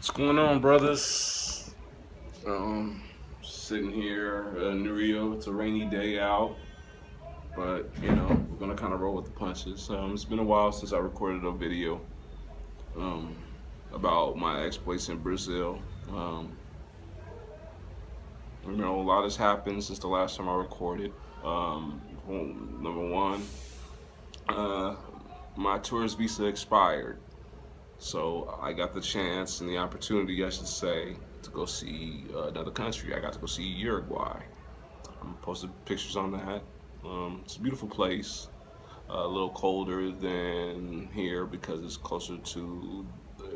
What's going on, brothers? Um, Sitting here in Rio. It's a rainy day out, but we're gonna kind of roll with the punches. It's been a while since I recorded a video um, about my exploits in Brazil. Um, a lot has happened since the last time I recorded. Number one, uh, my tourist visa expired. So I got the chance and the opportunity, I should say, to go see another country. I got to go see Uruguay. I'm posted pictures on that. It's a beautiful place. A little colder than here because it's closer to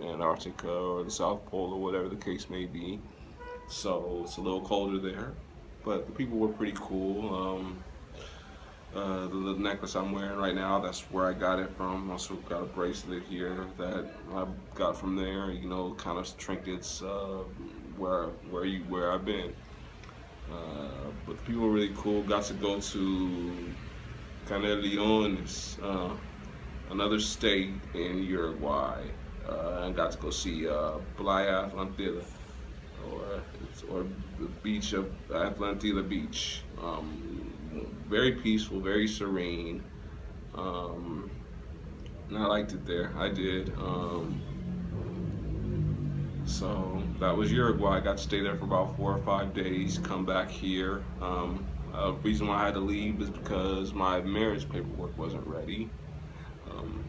Antarctica or the South Pole or whatever the case may be. So it's a little colder there, but the people were pretty cool. The necklace I'm wearing right now, that's where I got it from. Also got a bracelet here that I got from there. Kind of trinkets where I've been. But the people were really cool. Got to go to Canelones, another state in Uruguay, and got to go see Playa Atlantida, or or the beach of Atlantida Beach. Very peaceful, very serene. Um, and I liked it there. I did. So that was Uruguay. I got to stay there for about 4 or 5 days. Come back here. Reason why I had to leave is because my marriage paperwork wasn't ready.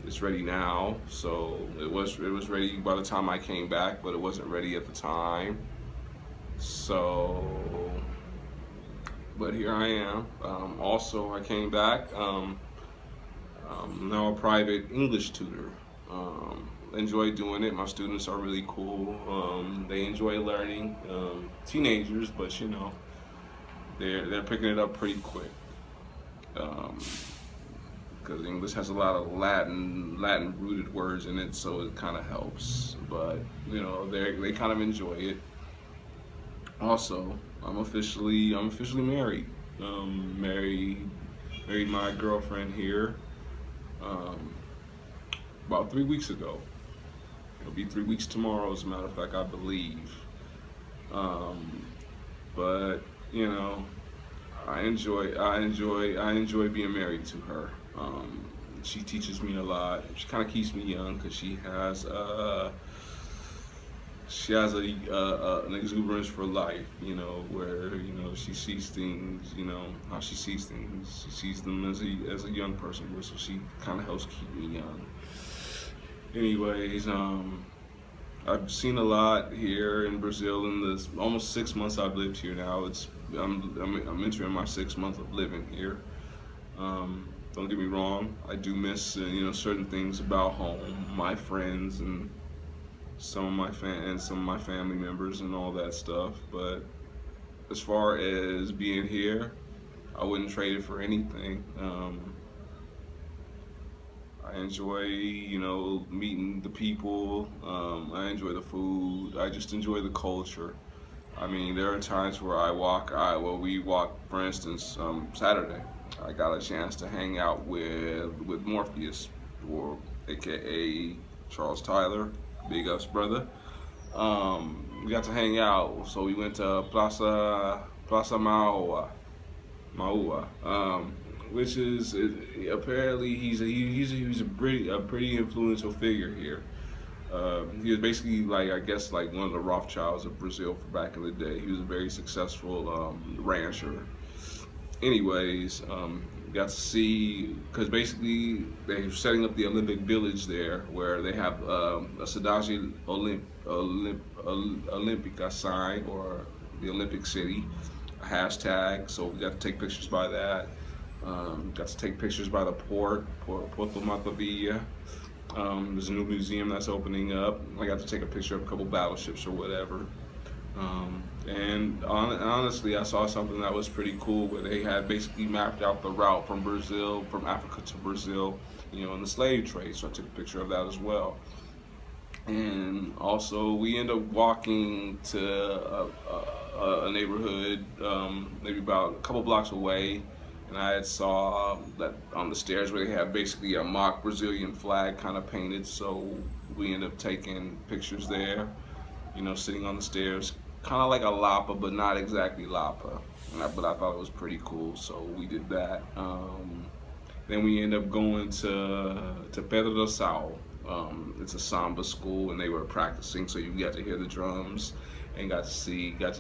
It's ready now, so it was ready by the time I came back, but it wasn't ready at the time. So, but here I am. Also, I came back. I'm now a private English tutor. Enjoy doing it. My students are really cool. They enjoy learning. Teenagers, but they're picking it up pretty quick. Because English has a lot of Latin rooted words in it, so it kind of helps. But they kind of enjoy it. Also, I'm officially married. Married my girlfriend here um, about 3 weeks ago. It'll be 3 weeks tomorrow, as a matter of fact, I believe. Um, but you know, I enjoy being married to her. She teaches me a lot. She kind of keeps me young because she has an exuberance for life, where she sees things, how she sees things. She sees them as a young person, so she kind of helps keep me young. Anyways, I've seen a lot here in Brazil in the almost 6 months I've lived here now. I'm entering my 6 month of living here. Don't get me wrong, I do miss certain things about home, my friends, and some of my family members and all that stuff. But as far as being here, I wouldn't trade it for anything. I enjoy, meeting the people. I enjoy the food. I just enjoy the culture. I mean, there are times where we walk, for instance, Saturday. I got a chance to hang out with Morpheus, or AKA Charles Tyler, big ups brother. We got to hang out, so we went to Plaza Maua, which is apparently he's a pretty influential figure here. He was basically, like, I guess, like one of the Rothschilds of Brazil for back in the day. He was a very successful rancher. Anyways, got to see, because basically they're setting up the Olympic Village there, where they have a Cidade Olympica sign, or the Olympic City, a hashtag. So we got to take pictures by that. Got to take pictures by the Porto Maravilha. There's a new museum that's opening up. I got to take a picture of a couple battleships or whatever. Honestly, I saw something that was pretty cool, where they had basically mapped out the route from Africa to Brazil, in the slave trade. So I took a picture of that as well. And also, we ended up walking to a neighborhood, maybe about a couple blocks away, and I had saw that on the stairs where they have basically a mock Brazilian flag kind of painted. So we ended up taking pictures there. sitting on the stairs, kind of like a Lapa, but not exactly Lapa. But I thought it was pretty cool, so we did that. Then we ended up going to Pedro do Sal. It's a samba school, and they were practicing, so you got to hear the drums and got to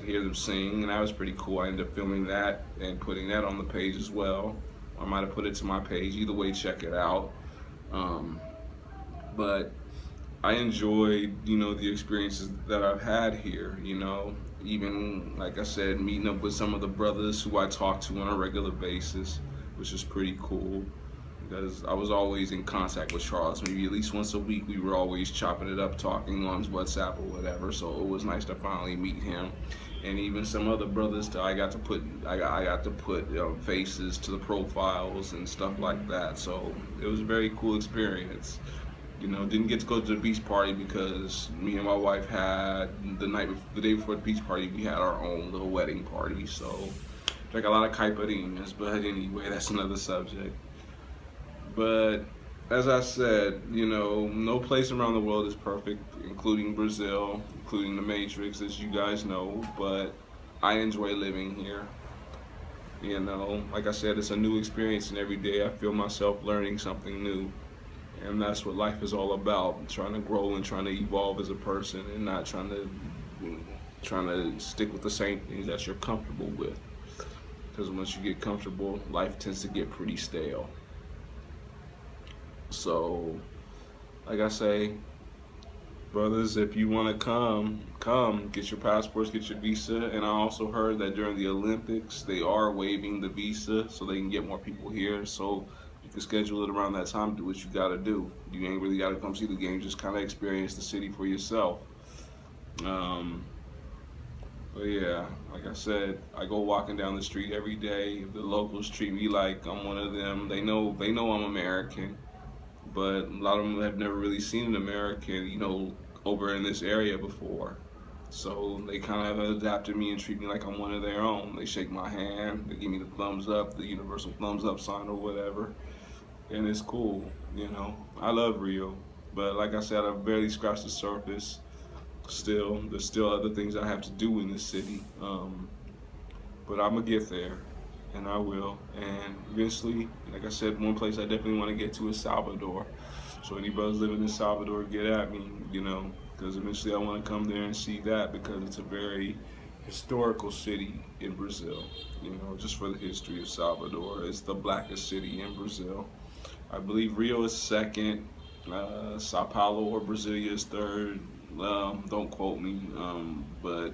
hear them sing, and that was pretty cool. I ended up filming that and putting that on the page as well. I might have put it to my page. Either way, check it out. Um, but I enjoyed, the experiences that I've had here. Even like I said, meeting up with some of the brothers who I talk to on a regular basis, which is pretty cool because I was always in contact with Charles. Maybe at least once a week, we were always chopping it up, talking on WhatsApp or whatever. So it was nice to finally meet him, and even some other brothers that I got to put faces to the profiles and stuff like that. So it was a very cool experience. Didn't get to go to the beach party because me and my wife had the day before the beach party, we had our own little wedding party. So drank a lot of caipirinhas, but anyway, that's another subject. But as I said, no place around the world is perfect, including Brazil, including the Matrix, as you guys know. But I enjoy living here. Like I said, it's a new experience, and every day I feel myself learning something new. And that's what life is all about, trying to grow and trying to evolve as a person, and not trying to stick with the same things that you're comfortable with. Because once you get comfortable, life tends to get pretty stale. So, like I say, brothers, if you want to come, get your passports, get your visa. And I also heard that during the Olympics, they are waiving the visa so they can get more people here. So you can schedule it around that time, do what you gotta do. You ain't really gotta come see the game, just kind of experience the city for yourself. Um, but yeah, like I said, I go walking down the street every day. The locals treat me like I'm one of them. They know I'm American, but a lot of them have never really seen an American, over in this area before. So they kind of have adapted me and treat me like I'm one of their own. They shake my hand, they give me the thumbs up, the universal thumbs up sign or whatever, and it's cool. I love Rio, but like I said, I've barely scratched the surface. Still, there's still other things I have to do in this city, but I'm gonna get there, and I will. And eventually, like I said, one place I definitely want to get to is Salvador. So any brothers living in Salvador, get at me, because eventually I want to come there and see that because it's a very historical city in Brazil. Just for the history of Salvador, it's the blackest city in Brazil. I believe Rio is second, Sao Paulo or Brasilia is third. Don't quote me, but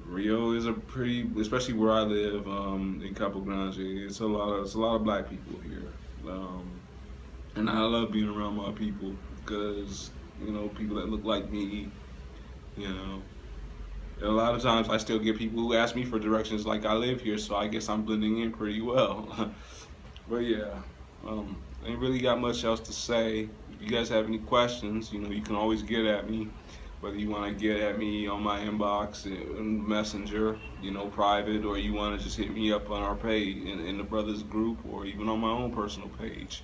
Rio is a pretty, especially where I live in Campo Grande. It's a lot of black people here, and I love being around my people because people that look like me. You know, and a lot of times I still get people who ask me for directions like I live here, so I guess I'm blending in pretty well. But yeah, ain't really got much else to say. If you guys have any questions, you can always get at me. Whether you want to get at me on my inbox in Messenger, private, or you want to just hit me up on our page in the brothers group, or even on my own personal page.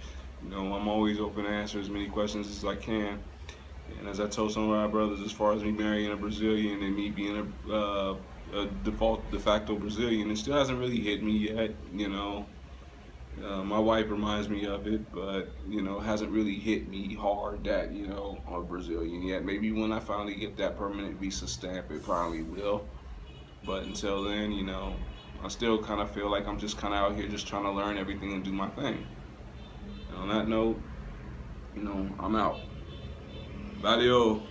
I'm always open to answer as many questions as I can. And as I told some of our brothers, as far as me marrying a Brazilian and me being a de facto Brazilian, it still hasn't really hit me yet. My wife reminds me of it, but hasn't really hit me hard that I'm a Brazilian yet. Maybe when I finally get that permanent visa stamp, it probably will. But until then, I still kind of feel like I'm just kind of out here just trying to learn everything and do my thing. And on that note, I'm out. Valeu.